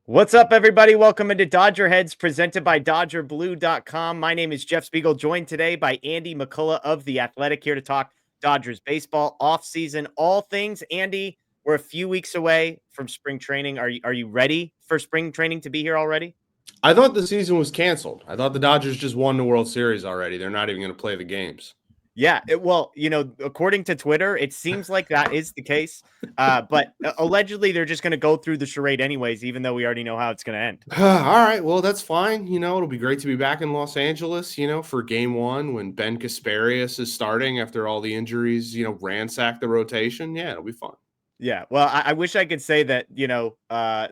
What's up, everybody? Welcome into DodgerHeads, presented by DodgerBlue.com. My name is Jeff Spiegel, joined today by Andy McCullough of The Athletic, here to talk Dodgers baseball, offseason, all things. Andy, we're a few weeks away from spring training. Are you ready for spring training to be here already? I thought the season was canceled. I thought the Dodgers just won the World Series already. They're not even going to play the games. Yeah, according to Twitter, it seems like that is the case. But allegedly, they're just going to go through the charade anyways, even though we already know how it's going to end. All right, well, that's fine. It'll be great to be back in Los Angeles, for game one when Ben Kasparius is starting after all the injuries, ransack the rotation. Yeah, it'll be fun. Yeah, well, I wish I could say that,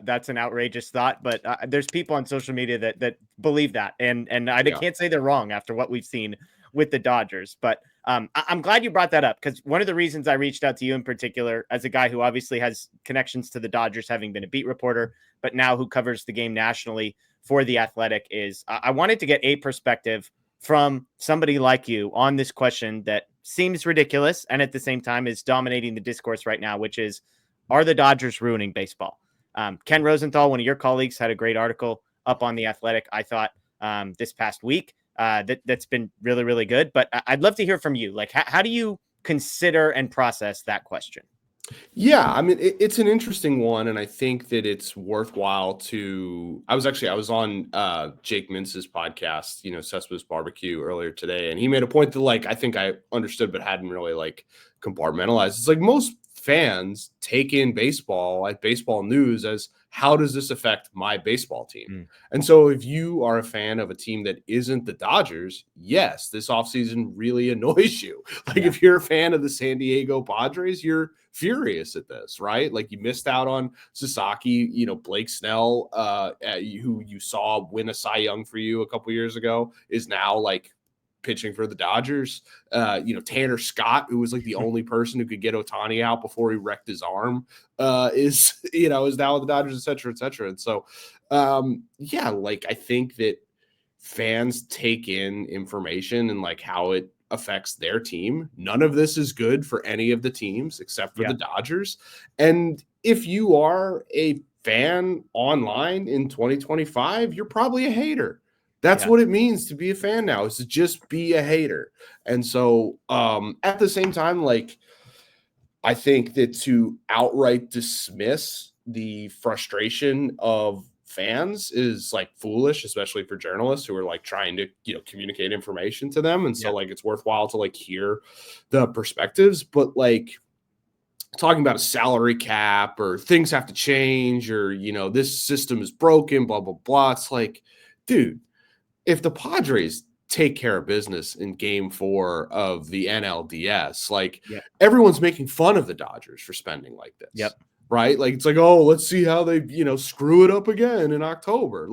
that's an outrageous thought, but there's people on social media that believe that, and I can't say they're wrong after what we've seen with the Dodgers. But I'm glad you brought that up, because one of the reasons I reached out to you in particular, as a guy who obviously has connections to the Dodgers, having been a beat reporter, but now who covers the game nationally for The Athletic, is I wanted to get a perspective from somebody like you on this question that seems ridiculous and at the same time is dominating the discourse right now, which is, are the Dodgers ruining baseball? Ken Rosenthal, one of your colleagues, had a great article up on The Athletic, I thought, this past week that's been really, really good. But I'd love to hear from you. Like, how do you consider and process that question? Yeah, I mean, it's an interesting one, and I think that it's worthwhile to. I was on Jake Mintz's podcast, Cespedes Barbecue, earlier today, and he made a point that, I think I understood but hadn't really compartmentalized. It's like most fans take in baseball news as, how does this affect my baseball team? And so if you are a fan of a team that isn't the Dodgers, yes, this offseason really annoys you. If you're a fan of the San Diego Padres, you're furious at this, right? You missed out on Sasaki, Blake Snell, who you saw win a Cy Young for you a couple years ago, is now pitching for the Dodgers. Tanner Scott, who was the only person who could get Ohtani out before he wrecked his arm, is now with the Dodgers, et cetera, et cetera. And so, I think that fans take in information and how it affects their team. None of this is good for any of the teams except for the Dodgers. And if you are a fan online in 2025, you're probably a hater. That's what it means to be a fan now, is to just be a hater. And so at the same time, I think that to outright dismiss the frustration of fans is foolish, especially for journalists who are trying to, communicate information to them. And so it's worthwhile to hear the perspectives, but talking about a salary cap or things have to change or, this system is broken, blah, blah, blah. It's dude, if the Padres take care of business in game 4 of the NLDS, everyone's making fun of the Dodgers for spending like this. Yep. Right? It's oh, let's see how they, screw it up again in October.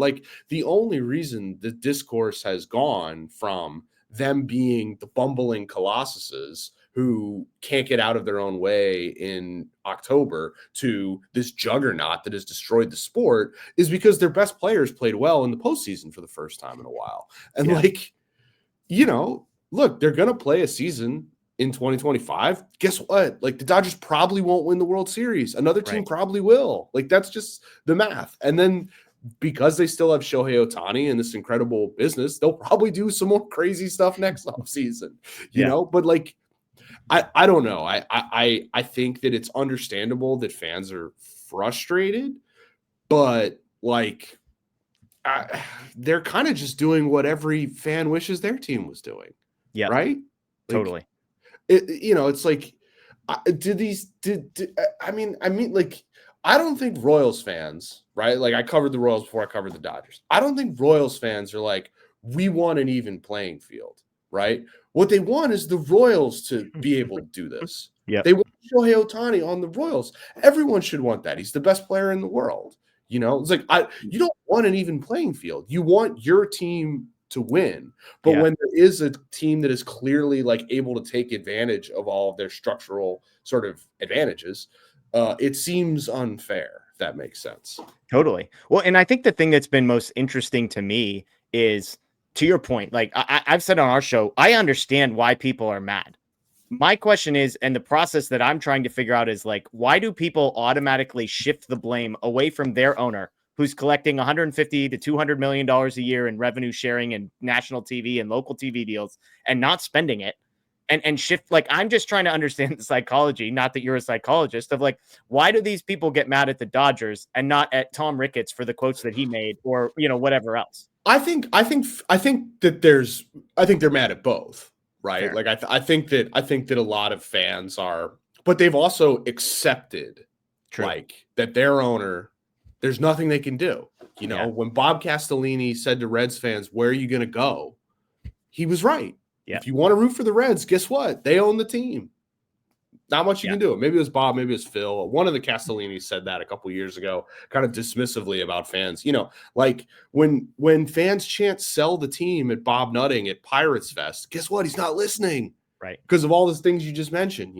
The only reason the discourse has gone from them being the bumbling colossuses who can't get out of their own way in October to this juggernaut that has destroyed the sport is because their best players played well in the postseason for the first time in a while. And look, they're going to play a season in 2025. Guess what? The Dodgers probably won't win the World Series. Another team probably will. That's just the math. And then because they still have Shohei Ohtani in this incredible business, they'll probably do some more crazy stuff next offseason, you know? But I don't know. I think that it's understandable that fans are frustrated, but they're kind of just doing what every fan wishes their team was doing. Yeah. Right. Totally. It's I don't think Royals fans, right? I covered the Royals before I covered the Dodgers. I don't think Royals fans are we want an even playing field, right? What they want is the Royals to be able to do this. They want Shohei Ohtani on the Royals. Everyone should want that. He's the best player in the world. It's you don't want an even playing field. You want your team to win. But when there is a team that is clearly able to take advantage of all of their structural sort of advantages, it seems unfair, if that makes sense. Totally. Well, and I think the thing that's been most interesting to me is, to your point, I've said on our show, I understand why people are mad. My question is, and the process that I'm trying to figure out is why do people automatically shift the blame away from their owner, who's collecting 150 to $200 million a year in revenue sharing and national TV and local TV deals and not spending it and shift. Like, I'm just trying to understand the psychology, not that you're a psychologist, of like, why do these people get mad at the Dodgers and not at Tom Ricketts for the quotes that he made or, whatever else? I think that they're mad at both, right? Fair. Like I think that a lot of fans are, but they've also accepted like that their owner, there's nothing they can do. When Bob Castellini said to Reds fans, "Where are you going to go?" He was right. Yeah. If you want to root for the Reds, guess what? They own the team. Not much you can do. Maybe it was Bob, maybe it was Phil. One of the Castellinis said that a couple years ago, kind of dismissively about fans. Like when fans chant "sell the team" at Bob Nutting at Pirates Fest, guess what? He's not listening. Right. Because of all those things you just mentioned,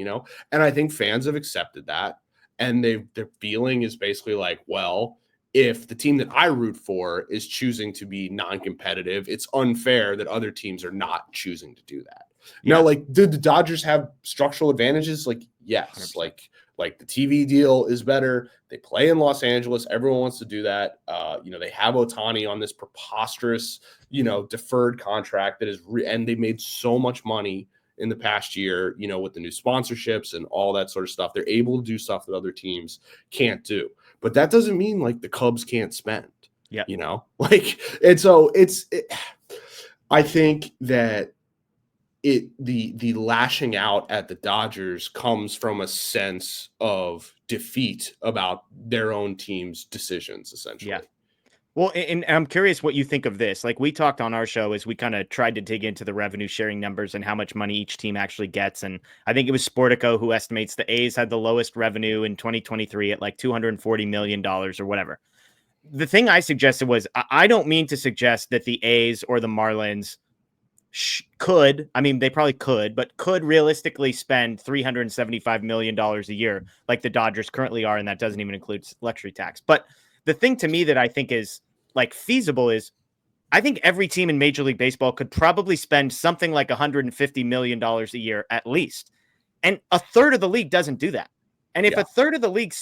And I think fans have accepted that. And their feeling is basically like, well, if the team that I root for is choosing to be non-competitive, it's unfair that other teams are not choosing to do that. Now, like, did the Dodgers have structural advantages? Like, yes. 100%. Like the TV deal is better. They play in Los Angeles. Everyone wants to do that. They have Ohtani on this preposterous, deferred contract that is, and they made so much money in the past year, with the new sponsorships and all that sort of stuff. They're able to do stuff that other teams can't do. But that doesn't mean like the Cubs can't spend. Yeah. And so I think that the lashing out at the Dodgers comes from a sense of defeat about their own team's decisions, essentially. Yeah. Well, and I'm curious what you think of this. Like, we talked on our show as we kind of tried to dig into the revenue sharing numbers and how much money each team actually gets. And I think it was Sportico who estimates the A's had the lowest revenue in 2023 at like $240 million or whatever. The thing I suggested was, I don't mean to suggest that the A's or the Marlins could, I mean, they probably could, but could realistically spend $375 million a year like the Dodgers currently are. And that doesn't even include luxury tax. But the thing to me that I think is like feasible is, I think every team in Major League Baseball could probably spend something like $150 million a year at least. And a third of the league doesn't do that. And if a third of the league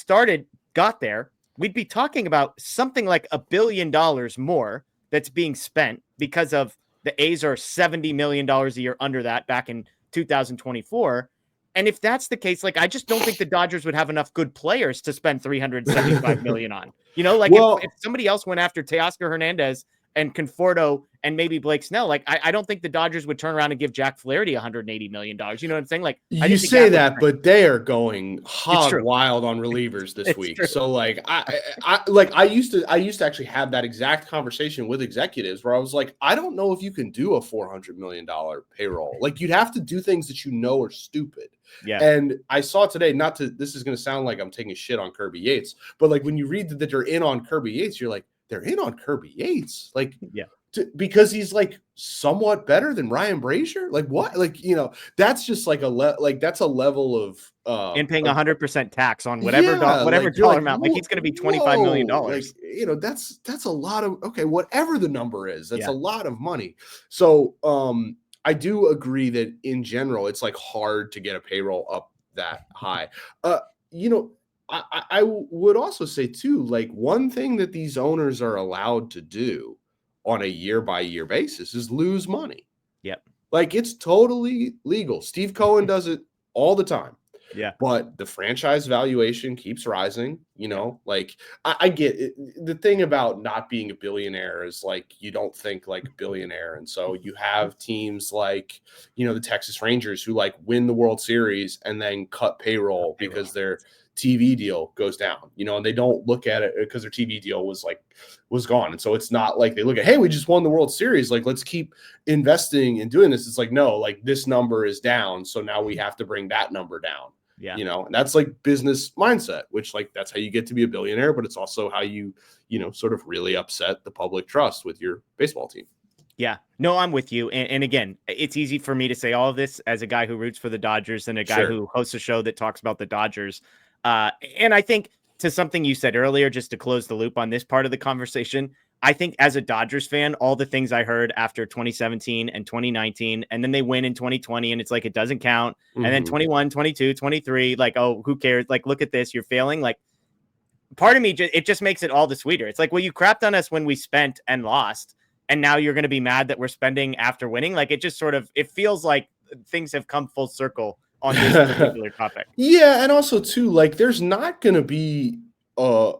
got there, we'd be talking about something like $1 billion more that's being spent because of the A's are $70 million a year under that back in 2024. And if that's the case, like, I just don't think the Dodgers would have enough good players to spend $375 million on. If somebody else went after Teoscar Hernandez and Conforto and maybe Blake Snell, like, I don't think the Dodgers would turn around and give Jack Flaherty $180 million. You know what I'm saying? Like, you say that, but they are going hog wild on relievers this week. True. So like, I used to actually have that exact conversation with executives where I was like, I don't know if you can do a $400 million payroll. Like, you'd have to do things that are stupid. Yeah. And I saw today, this is going to sound like I'm taking a shit on Kirby Yates, but like when you read that they're in on Kirby Yates, you're like, they're in on Kirby Yates. Like, because he's like somewhat better than Ryan Brazier. Like, what? Like, that's just like that's a level of and paying 100% tax on whatever dollar amount. Like, he's going to be $25 million. Like, that's a lot of, whatever the number is, that's a lot of money. So, I do agree that in general, it's like hard to get a payroll up that high. I would also say too, like, one thing that these owners are allowed to do on a year-by-year basis is lose money. Yep. Like, it's totally legal. Steve Cohen does it all the time. Yeah. But the franchise valuation keeps rising, like I get it. The thing about not being a billionaire is like, you don't think like a billionaire. And so you have teams like, the Texas Rangers who like win the World Series and then cut payroll because their TV deal goes down, and they don't look at it because their TV deal was gone. And so it's not like they look at, hey, we just won the World Series. Like, let's keep investing and doing this. It's like, no, like, this number is down. So now we have to bring that number down. Yeah. And that's like business mindset, which like, that's how you get to be a billionaire, but it's also how you, sort of really upset the public trust with your baseball team. Yeah, no, I'm with you. And again, it's easy for me to say all of this as a guy who roots for the Dodgers and a guy who hosts a show that talks about the Dodgers. And I think, to something you said earlier, just to close the loop on this part of the conversation, I think as a Dodgers fan, all the things I heard after 2017 and 2019, and then they win in 2020, and it's like, it doesn't count. Mm-hmm. And then 21, 22, 23, like, oh, who cares? Like, look at this, you're failing. Like, part of me, it just makes it all the sweeter. It's like, well, you crapped on us when we spent and lost, and now you're going to be mad that we're spending after winning. Like, it just sort of, it feels like things have come full circle on this particular topic. Yeah, and also too, like, there's not going to be a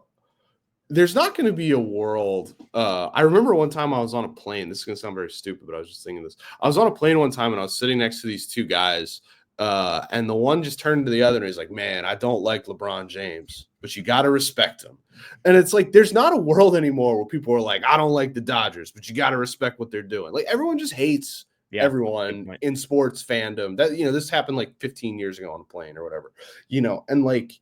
world. I remember one time I was on a plane. This is going to sound very stupid, but I was just thinking this. I was on a plane one time and I was sitting next to these two guys, and the one just turned to the other and he's like, "Man, I don't like LeBron James, but you got to respect him." And it's like, there's not a world anymore where people are like, "I don't like the Dodgers, but you got to respect what they're doing." Like, everyone just hates everyone in sports fandom. That, this happened like 15 years ago on a plane or whatever, and like,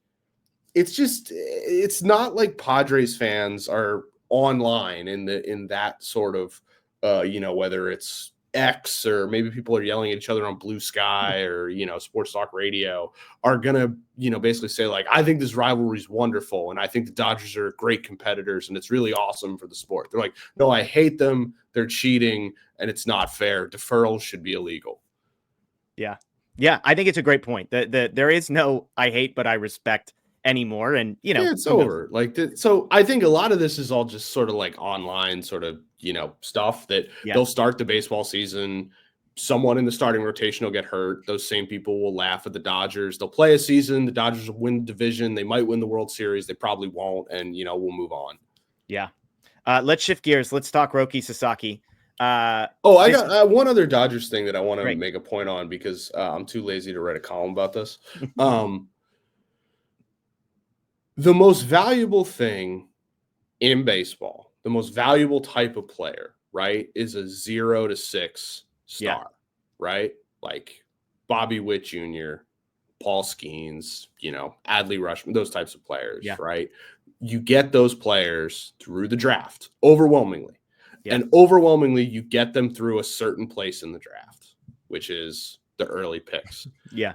it's not like Padres fans are online in that sort of, whether it's X or maybe people are yelling at each other on Blue Sky or, sports talk radio, are going to, basically say, like, I think this rivalry is wonderful. And I think the Dodgers are great competitors and it's really awesome for the sport. They're like, no, I hate them. They're cheating and it's not fair. Deferrals should be illegal. Yeah. Yeah. I think it's a great point that there is no, I hate, but I respect anymore. And, it's over. Like, so I think a lot of this is all just sort of like online sort of, stuff that they'll start the baseball season. Someone in the starting rotation will get hurt. Those same people will laugh at the Dodgers. They'll play a season. The Dodgers will win the division. They might win the World Series. They probably won't. And, we'll move on. Yeah. Let's shift gears. Let's talk Roki Sasaki. I got one other Dodgers thing that I want to make a point on because I'm too lazy to write a column about this. The most valuable thing in baseball, the most valuable type of player, right, is a 0 to 6 star, right? Like Bobby Witt Jr., Paul Skeens, Adley Rutschman, those types of players, right? You get those players through the draft overwhelmingly. Yeah. And overwhelmingly, you get them through a certain place in the draft, which is the early picks. Yeah.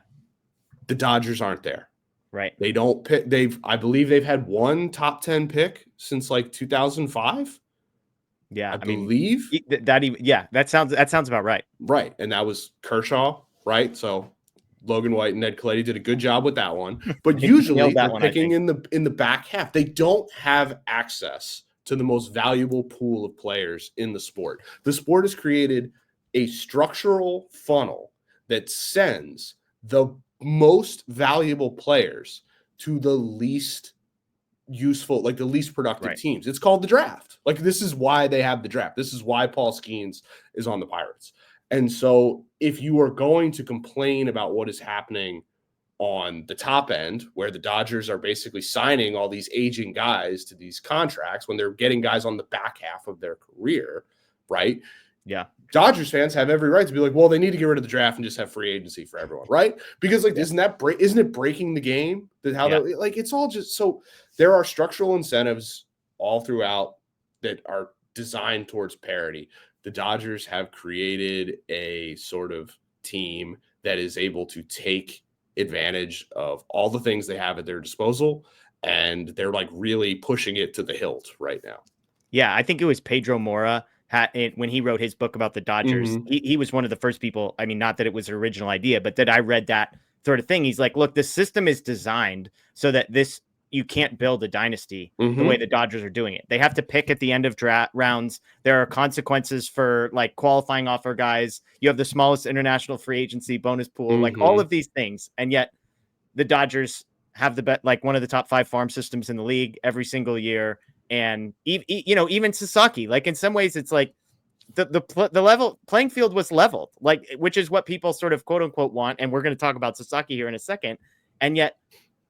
The Dodgers aren't there. Right. They don't pick. I believe they've had one top 10 pick since like 2005. Yeah. I believe that sounds about right. Right. And that was Kershaw. Right. So Logan White and Ned Colletti did a good job with that one. But usually they're picking in the back half. They don't have access to the most valuable pool of players in the sport. The sport has created a structural funnel that sends the most valuable players to the least useful, like the least productive teams. It's called the draft. Like, this is why they have the draft. This is why Paul Skeens is on the Pirates. And so if you are going to complain about what is happening on the top end, where the Dodgers are basically signing all these aging guys to these contracts when they're getting guys on the back half of their career, right? Yeah. Dodgers fans have every right to be like, well, they need to get rid of the draft and just have free agency for everyone, right? Because like, isn't it breaking the game? It's all just, so there are structural incentives all throughout that are designed towards parity. The Dodgers have created a sort of team that is able to take advantage of all the things they have at their disposal, and they're like really pushing it to the hilt right now. Yeah, I think it was Pedro Mora when he wrote his book about the Dodgers. Mm-hmm. He was one of the first people. I mean, not that it was an original idea, but that I read that sort of thing. He's like, look, the system is designed so that you can't build a dynasty the way the Dodgers are doing it. They have to pick at the end of draft rounds. There are consequences for like qualifying offer guys. You have the smallest international free agency bonus pool, like all of these things. And yet the Dodgers have like one of the top 5 farm systems in the league every single year. And even Sasaki, like in some ways it's like the level playing field was leveled, like, which is what people sort of quote unquote want. And we're going to talk about Sasaki here in a second. And yet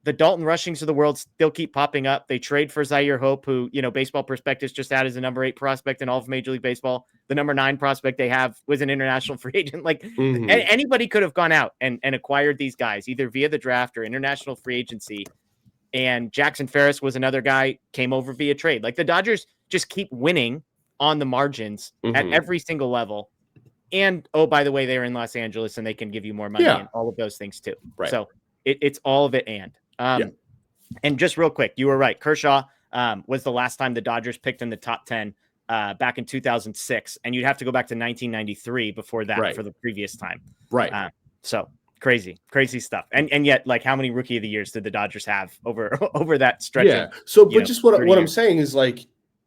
the Dalton Rushings of the world still keep popping up. They trade for Zaire Hope, who, Baseball Prospectus just had as a number 8 prospect in all of Major League Baseball. The number 9 prospect they have was an international free agent. Like anybody could have gone out and acquired these guys either via the draft or international free agency. And Jackson Ferris was another guy, came over via trade. Like the Dodgers just keep winning on the margins at every single level. And, oh, by the way, they're in Los Angeles and they can give you more money and all of those things too. Right. So it's all of it. And just real quick, you were right. Kershaw was the last time the Dodgers picked in the top 10 back in 2006. And you'd have to go back to 1993 before that for the previous time. Right. Crazy stuff. And yet, like, how many rookie of the years did the Dodgers have over that stretch? Yeah. So, but just what I'm years? saying is, like,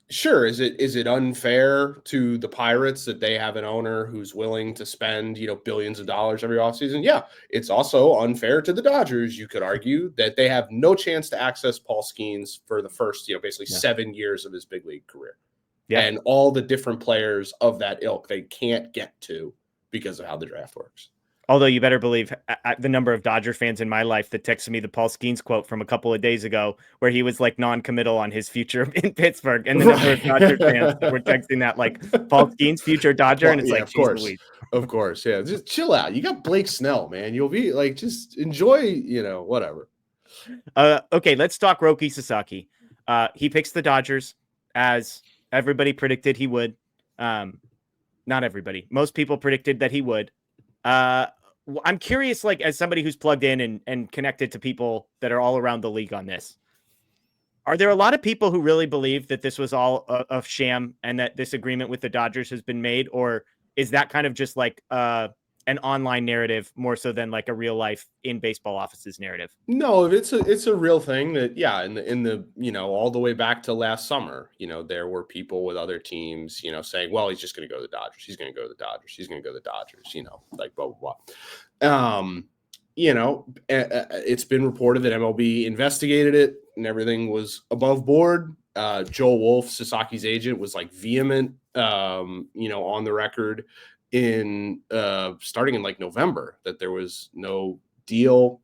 sure, is it unfair to the Pirates that they have an owner who's willing to spend, billions of dollars every offseason? Yeah. It's also unfair to the Dodgers. You could argue that they have no chance to access Paul Skeens for the first, basically 7 years of his big league career. Yeah. And all the different players of that ilk they can't get to because of how the draft works. Although you better believe the number of Dodger fans in my life that texted me the Paul Skeens quote from a couple of days ago, where he was like non-committal on his future in Pittsburgh, and the number of Dodger fans that were texting that like Paul Skeens future Dodger, and it's like, of course, yeah, just chill out. You got Blake Snell, man. You'll be like, just enjoy, whatever. Okay, let's talk Roki Sasaki. He picks the Dodgers as everybody predicted he would. Not everybody, most people predicted that he would. I'm curious, like, as somebody who's plugged in and connected to people that are all around the league on this, are there a lot of people who really believe that this was all a sham and that this agreement with the Dodgers has been made? Or is that kind of just like an online narrative more so than like a real life in baseball offices narrative? No, it's a real thing that, yeah, in the all the way back to last summer, there were people with other teams, saying, well, he's just going to go to the Dodgers. He's going to go to the Dodgers. He's going to go to the Dodgers, like blah, blah, blah. It's been reported that MLB investigated it and everything was above board. Joel Wolf, Sasaki's agent, was like vehement, on the record in starting in like November that there was no deal,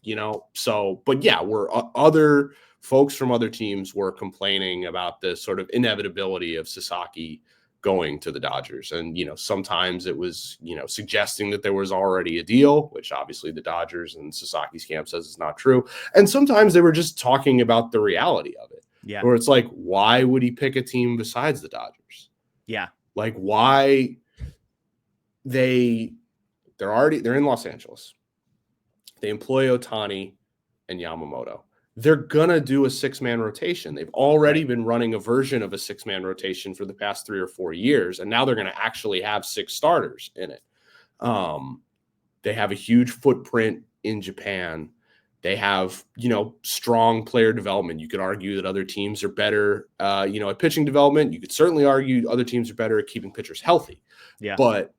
so, but yeah, other folks from other teams were complaining about the sort of inevitability of Sasaki going to the Dodgers. And, sometimes it was, suggesting that there was already a deal, which obviously the Dodgers and Sasaki's camp says is not true. And sometimes they were just talking about the reality of it. Yeah. Where it's like, why would he pick a team besides the Dodgers? Yeah. Like, why? They're in Los Angeles. They employ Ohtani and Yamamoto. They're going to do a 6-man rotation. They've already been running a version of a 6-man rotation for the past 3 or 4 years, and now they're going to actually have 6 starters in it. They have a huge footprint in Japan. They have, strong player development. You could argue that other teams are better, at pitching development. You could certainly argue other teams are better at keeping pitchers healthy. Yeah. But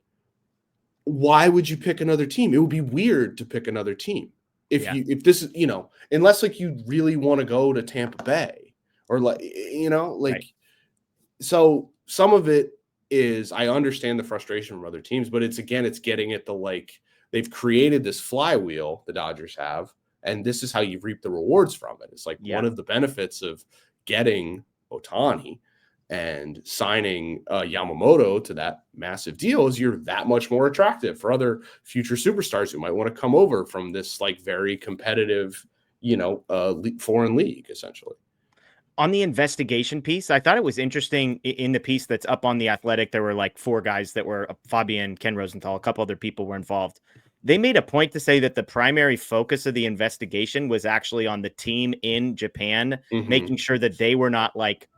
why would you pick another team? It would be weird to pick another team if this is, unless like you really want to go to Tampa Bay or So some of it is, I understand the frustration from other teams, but it's getting at the, like, they've created this flywheel, the Dodgers have, and this is how you reap the rewards from it. It's like one of the benefits of getting Ohtani and signing Yamamoto to that massive deal is you're that much more attractive for other future superstars who might want to come over from this like very competitive, foreign league, essentially. On the investigation piece, I thought it was interesting in the piece that's up on The Athletic. There were like 4 guys that were Fabian, Ken Rosenthal, a couple other people were involved. They made a point to say that the primary focus of the investigation was actually on the team in Japan, making sure that they were not like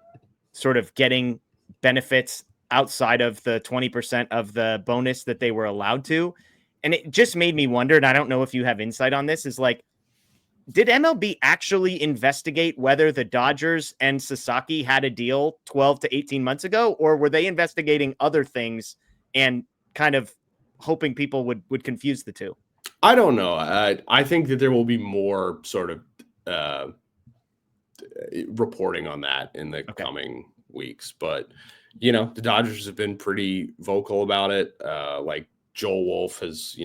sort of getting benefits outside of the 20% of the bonus that they were allowed to. And it just made me wonder, and I don't know if you have insight on this, is like, did MLB actually investigate whether the Dodgers and Sasaki had a deal 12 to 18 months ago, or were they investigating other things and kind of hoping people would confuse the two? I don't know. I think that there will be more sort of reporting on that in the coming weeks, but the Dodgers have been pretty vocal about it. Like Joel Wolf has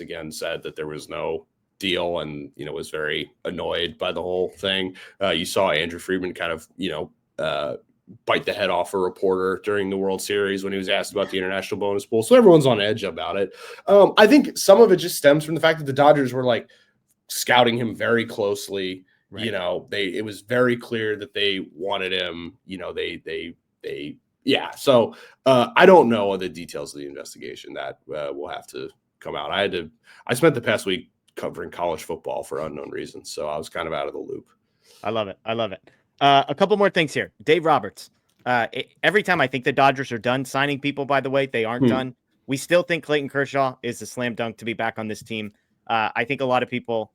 again said that there was no deal and was very annoyed by the whole thing. You saw Andrew Friedman kind of bite the head off a reporter during the World Series when he was asked about the international bonus pool, so everyone's on edge about it. I think some of it just stems from the fact that the Dodgers were like scouting him very closely. Right. It was very clear that they wanted him. So I don't know the details of the investigation. That will have to come out. I spent the past week covering college football for unknown reasons, so I was kind of out of the loop. I love it. A couple more things here. Dave Roberts. Every time I think the Dodgers are done signing people, by the way, they aren't done. We still think Clayton Kershaw is a slam dunk to be back on this team. I think a lot of people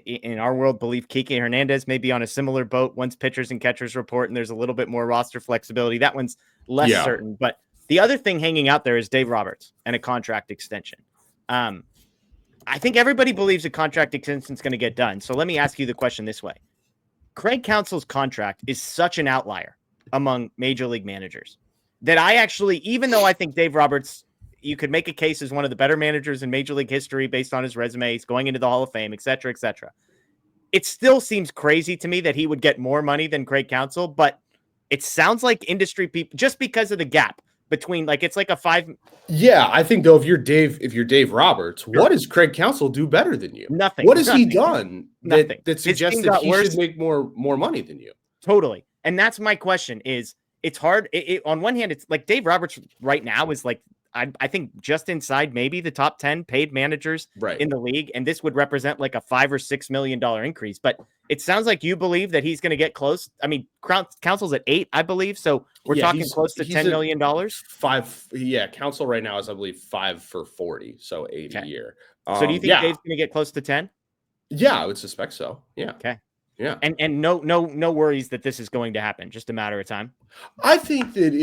in our world believe Kike Hernandez may be on a similar boat once pitchers and catchers report, and there's a little bit more roster flexibility. That one's less certain. But the other thing hanging out there is Dave Roberts and a contract extension. I think everybody believes a contract extension is going to get done. So let me ask you the question this way. Craig Counsell's contract is such an outlier among major league managers that I actually, even though I think Dave Roberts, you could make a case as one of the better managers in major league history based on his resume, he's going into the Hall of Fame, et cetera, et cetera. It still seems crazy to me that he would get more money than Craig Counsell, but it sounds like industry people, just because of the gap between, like, it's like a 5. Yeah, I think though, if you're Dave Roberts, what does Craig Counsell do better than you? Nothing. What has he done that suggests that he should make more money than you? Totally. And that's my question is, it's hard. On one hand, it's like Dave Roberts right now is like, I think just inside maybe the top 10 paid managers in the league. And this would represent like a $5 or $6 million increase. But it sounds like you believe that he's going to get close. I mean, Counsell's at 8, I believe. So we're talking close to $10 million. 5. Yeah. Counsell right now is, I believe, 5 for 40. So 8 a year. So do you think Dave's going to get close to 10? Yeah, I would suspect so. Yeah. Okay. Yeah. And no worries that this is going to happen. Just a matter of time. I think that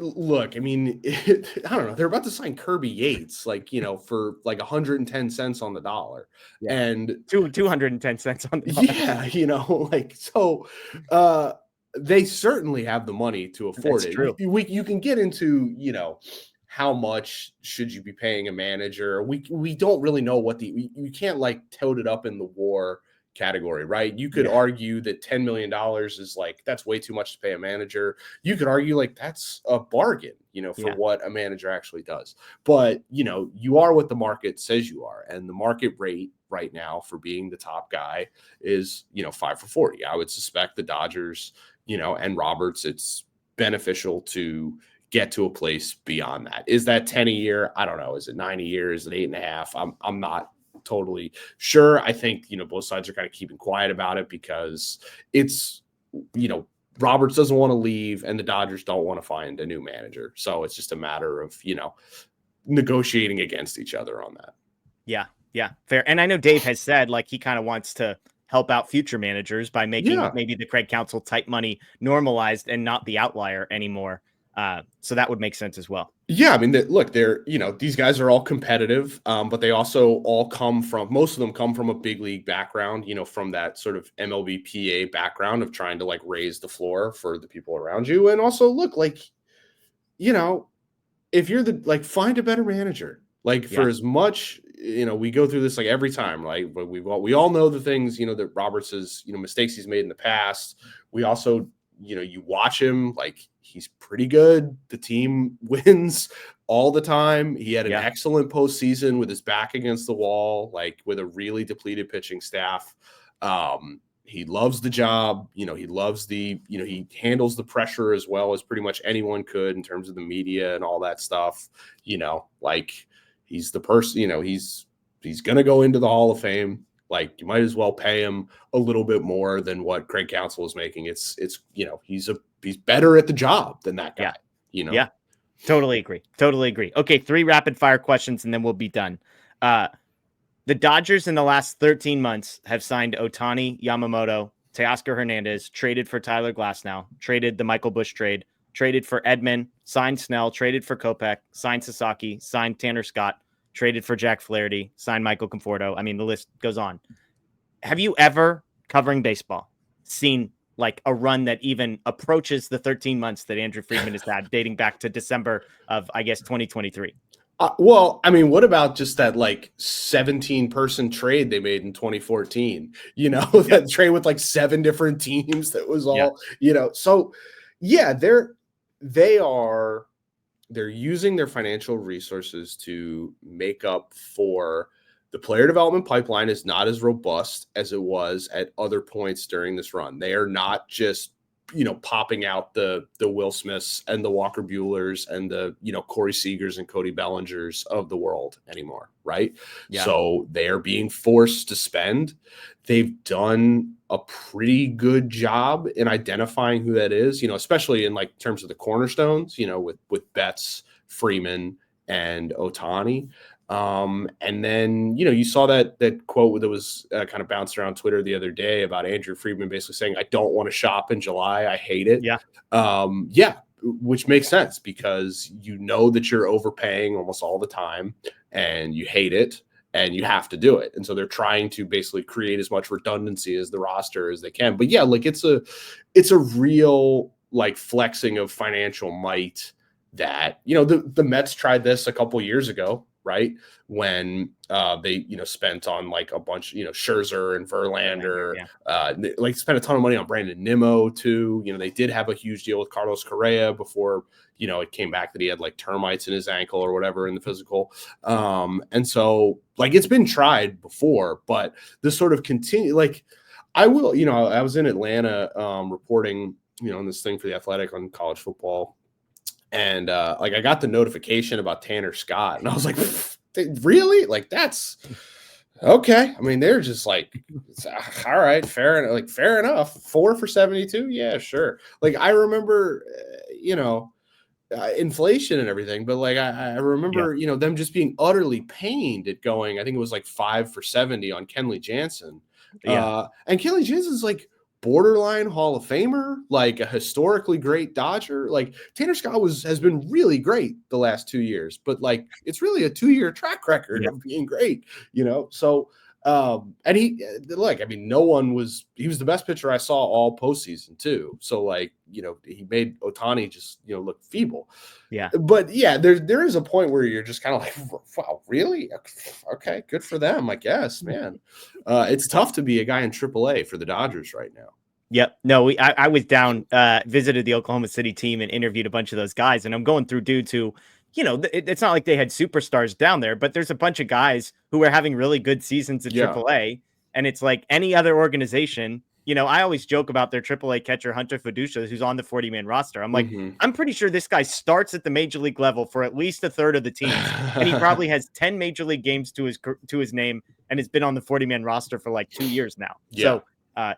look, I mean, I don't know. They're about to sign Kirby Yates, for like 110 cents on the dollar. Yeah. And 210 cents on the dollar. Yeah. So they certainly have the money to afford it. True. You can get into, how much should you be paying a manager? We don't really know you can't like tote it up in the WAR category, right? You could argue that $10 million is like, that's way too much to pay a manager. You could argue like that's a bargain, for what a manager actually does. But, you are what the market says you are. And the market rate right now for being the top guy is, 5 for 40. I would suspect the Dodgers, and Roberts, it's beneficial to get to a place beyond that. Is that 10 a year? I don't know. Is it 9 a year? Is it 8.5? I'm not totally sure. I think, both sides are kind of keeping quiet about it because it's, Roberts doesn't want to leave and the Dodgers don't want to find a new manager. So it's just a matter of, negotiating against each other on that. Yeah. Yeah. Fair. And I know Dave has said like he kind of wants to help out future managers by making maybe the Craig Counsell type money normalized and not the outlier anymore. So that would make sense as well. Yeah, I mean, look, these guys are all competitive, but they also all most of them come from a big league background, from that sort of MLB PA background of trying to like raise the floor for the people around you. And also look, like, if you're find a better manager, for as much, we go through this like every time, right? But we all know the things, that Roberts has, mistakes he's made in the past. We also, you watch him, like, he's pretty good. The team wins all the time. He had an excellent postseason with his back against the wall, like with a really depleted pitching staff. He loves the job. He loves he handles the pressure as well as pretty much anyone could in terms of the media and all that stuff. He's the person, he's going to go into the Hall of Fame. Like, you might as well pay him a little bit more than what Craig Counsell is making. It's he's better at the job than that guy. Yeah, totally agree. Okay, 3 rapid fire questions and then we'll be done. The Dodgers in the last 13 months have signed Ohtani, Yamamoto, Teoscar Hernandez, traded for Tyler Glasnow, traded the Michael Busch trade, traded for Edman, signed Snell, traded for Kopech, signed Sasaki, signed Tanner Scott, traded for Jack Flaherty, signed Michael Conforto. I mean, the list goes on. Have you ever, covering baseball, seen like a run that even approaches the 13 months that Andrew Friedman has had, dating back to December of, I guess, 2023? Well, I mean, what about just that like 17-person trade they made in 2014? That trade with like 7 different teams that was all, So, yeah, they're using their financial resources to make up for the player development pipeline is not as robust as it was at other points during this run. They are not just, popping out the Will Smiths and the Walker Buehlers and the, Corey Seagers and Cody Bellingers of the world anymore. Right. Yeah. So they are being forced to spend. They've done a pretty good job in identifying who that is, especially in like terms of the cornerstones, with Betts, Freeman, and Ohtani. And then, you saw that quote that was kind of bounced around Twitter the other day about Andrew Friedman basically saying, I don't want to shop in July. I hate it. Yeah. Which makes sense because that you're overpaying almost all the time and you hate it and you have to do it. And so they're trying to basically create as much redundancy as the roster as they can. But yeah, like it's a real like flexing of financial might that, the Mets tried this a couple years ago, right? When they, spent on like a bunch, Scherzer and Verlander, like spent a ton of money on Brandon Nimmo too. They did have a huge deal with Carlos Correa before, it came back that he had like termites in his ankle or whatever in the physical. And so like it's been tried before, but this sort of continue, like I was in Atlanta reporting, on this thing for The Athletic on college football. And like I got the notification about Tanner Scott and I was like, really? Like that's okay. I mean, they're just like, all right, fair enough. 4 for 72. Yeah, sure. Like I remember, inflation and everything, but like I remember, them just being utterly pained at going, I think it was like 5 for 70 on Kenley Jansen. And Kenley Jansen's like borderline Hall of Famer, like a historically great Dodger. Like Tanner Scott has been really great the last 2 years, but like it's really a 2-year track record of being great, So and he was the best pitcher I saw all postseason too. So like, he made Ohtani just, look feeble. But yeah, there is a point where you're just kind of like, wow, really? Okay, good for them, I guess, man. It's tough to be a guy in AAA for the Dodgers right now. Yep. No, I was down, visited the Oklahoma City team and interviewed a bunch of those guys. And I'm going through dudes who, it's not like they had superstars down there, but there's a bunch of guys who are having really good seasons at AAA. And it's like any other organization, I always joke about their AAA catcher, Hunter Fiducia, who's on the 40-man roster. I'm like, I'm pretty sure this guy starts at the major league level for at least a third of the teams. And he probably has 10 major league games to his name and has been on the 40-man roster for like 2 years now. So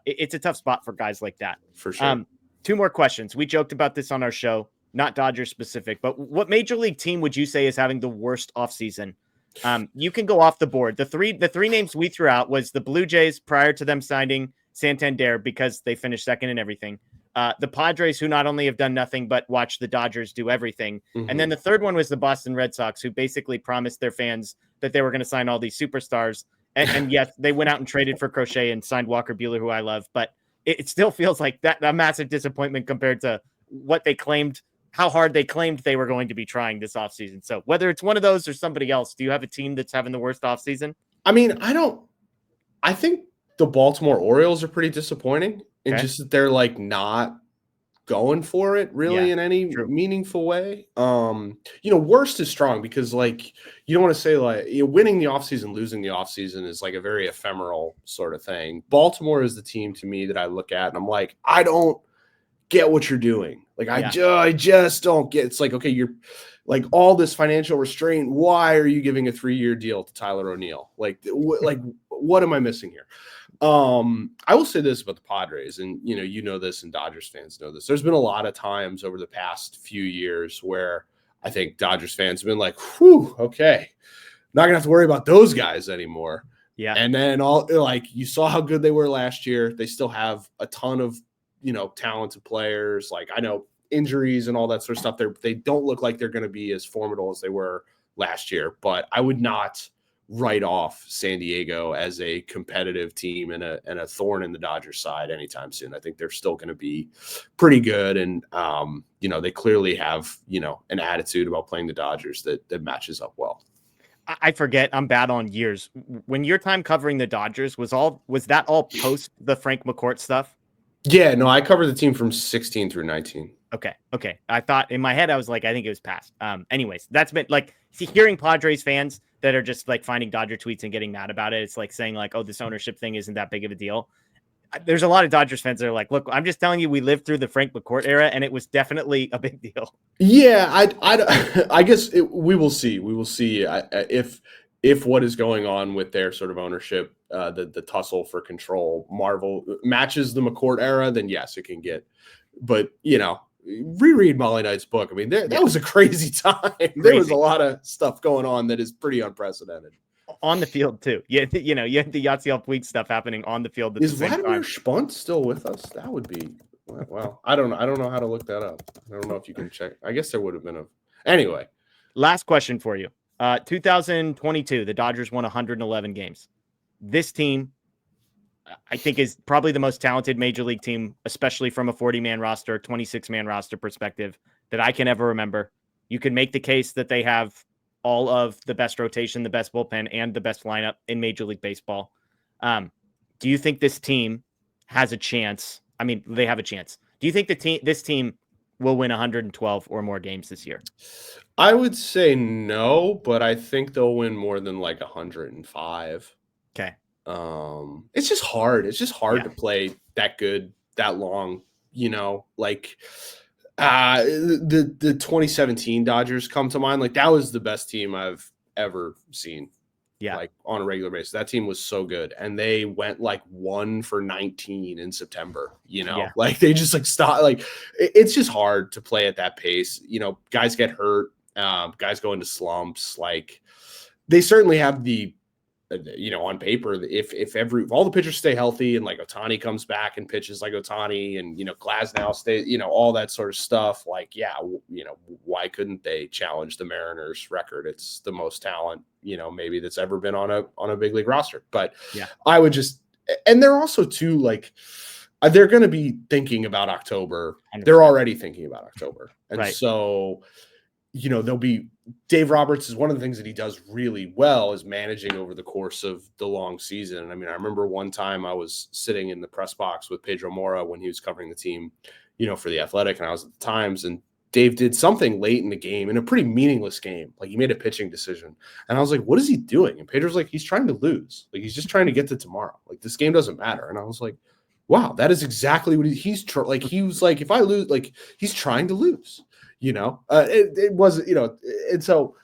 it's a tough spot for guys like that. For sure. 2 more questions. We joked about this on our show, not Dodgers specific, but what major league team would you say is having the worst offseason? You can go off the board. The three names we threw out was the Blue Jays prior to them signing Santander because they finished second in everything. The Padres, who not only have done nothing but watch the Dodgers do everything. And then the third one was the Boston Red Sox, who basically promised their fans that they were going to sign all these superstars. And yes, they went out and traded for Crochet and signed Walker Buehler, who I love. But it still feels like a massive disappointment compared to what they claimed, how hard they claimed they were going to be trying this offseason. So whether it's one of those or somebody else, do you have a team that's having the worst offseason? I mean, I think the Baltimore Orioles are pretty disappointing. And just that they're like not going for it really in any meaningful way. Worst is strong because like you don't want to say like winning the offseason, losing the offseason is like a very ephemeral sort of thing. Baltimore is the team to me that I look at and I'm like, I don't get what you're doing. Like I just don't get. It's like, okay, you're like all this financial restraint. Why are you giving a 3-year deal to Tyler O'Neill? Like what am I missing here? I will say this about the Padres, and you know this, and Dodgers fans know this. There's been a lot of times over the past few years where I think Dodgers fans have been like, "Whew, okay, not gonna have to worry about those guys anymore." Yeah, and then you saw how good they were last year. They still have a ton of talented players. Like I know injuries and all that sort of stuff. They don't look like they're going to be as formidable as they were last year. But I would not write off San Diego as a competitive team and a thorn in the Dodgers side anytime soon. I think they're still going to be pretty good. And, they clearly have, an attitude about playing the Dodgers that matches up well. I forget. I'm bad on years. When your time covering the Dodgers was that all post the Frank McCourt stuff? Yeah, no, I covered the team from 16 through 19. Okay. I thought in my head, I was like, I think it was past. Anyways, that's been like hearing Padres fans that are just like finding Dodger tweets and getting mad about it. It's like saying like, oh, this ownership thing isn't that big of a deal. There's a lot of Dodgers fans that are like, look, I'm just telling you, we lived through the Frank McCourt era and it was definitely a big deal. Yeah, I guess we will see. We will see if what is going on with their sort of ownership, the tussle for control, matches the McCourt era, then yes, it can get. But reread Molly Knight's book. I mean, that was a crazy time. There was a lot of stuff going on that is pretty unprecedented. On the field too. You had the Yahtzee Puig stuff happening on the field at the same Vladimir time. Spunt still with us? That would be well. I don't know how to look that up. I don't know if you can check. I guess there would have been anyway. Last question for you. 2022, the Dodgers won 111 games. This team, I think, is probably the most talented major league team, especially from a 40-man roster, 26-man roster perspective, that I can ever remember. You can make the case that they have all of the best rotation, the best bullpen, and the best lineup in Major League Baseball. Do you think this team has a chance? I mean, they have a chance. Do you think this team will win 112 or more games this year? I would say no, but I think they'll win more than like 105. Okay. It's just hard. It's just hard to play that good, that long, like the 2017 Dodgers come to mind. Like that was the best team I've ever seen. Yeah. Like on a regular basis. That team was so good. And they went like 1 for 19 in September, like they just like stopped. Like it's just hard to play at that pace. Guys get hurt, guys go into slumps. Like they certainly have the, on paper, if all the pitchers stay healthy and like Ohtani comes back and pitches like Ohtani and, Glasnow stays, all that sort of stuff, like, why couldn't they challenge the Mariners record? It's the most talent, maybe that's ever been on a big league roster. But I would and they're also too, like, they're going to be thinking about October. 100%. They're already thinking about October. And so, they'll be, Dave Roberts is one of the things that he does really well is managing over the course of the long season. I mean, I remember one time I was sitting in the press box with Pedro Mora when he was covering the team, for the Athletic, and I was at the Times, and Dave did something late in the game, in a pretty meaningless game. Like he made a pitching decision. And I was like, what is he doing? And Pedro's like, he's trying to lose. Like he's just trying to get to tomorrow. Like this game doesn't matter. And I was like, wow, that is exactly what he's like. He was like, if I lose, like he's trying to lose. It wasn't, and so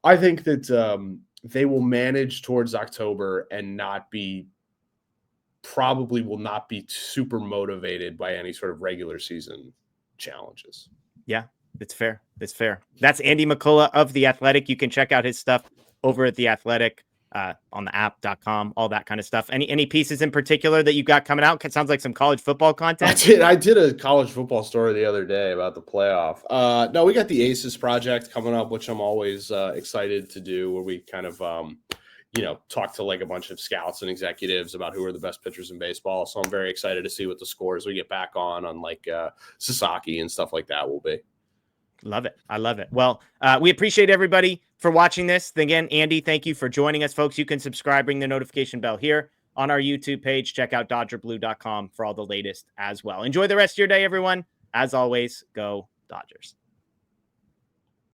I think that they will manage towards October and probably will not be super motivated by any sort of regular season challenges. Yeah, it's fair. It's fair. That's Andy McCullough of The Athletic. You can check out his stuff over at The Athletic. On the app.com, all that kind of stuff. Any pieces in particular that you got coming out? It sounds like some college football content. I did a college football story the other day about the playoff. No, we got the Aces project coming up, which I'm always excited to do, where we kind of, talk to like a bunch of scouts and executives about who are the best pitchers in baseball. So I'm very excited to see what the scores we get back on like Sasaki and stuff like that will be. Love it. I love it. Well, we appreciate everybody for watching this. Again, Andy, thank you for joining us, folks. You can subscribe, ring the notification bell here on our YouTube page. Check out DodgerBlue.com for all the latest as well. Enjoy the rest of your day, everyone. As always, go Dodgers.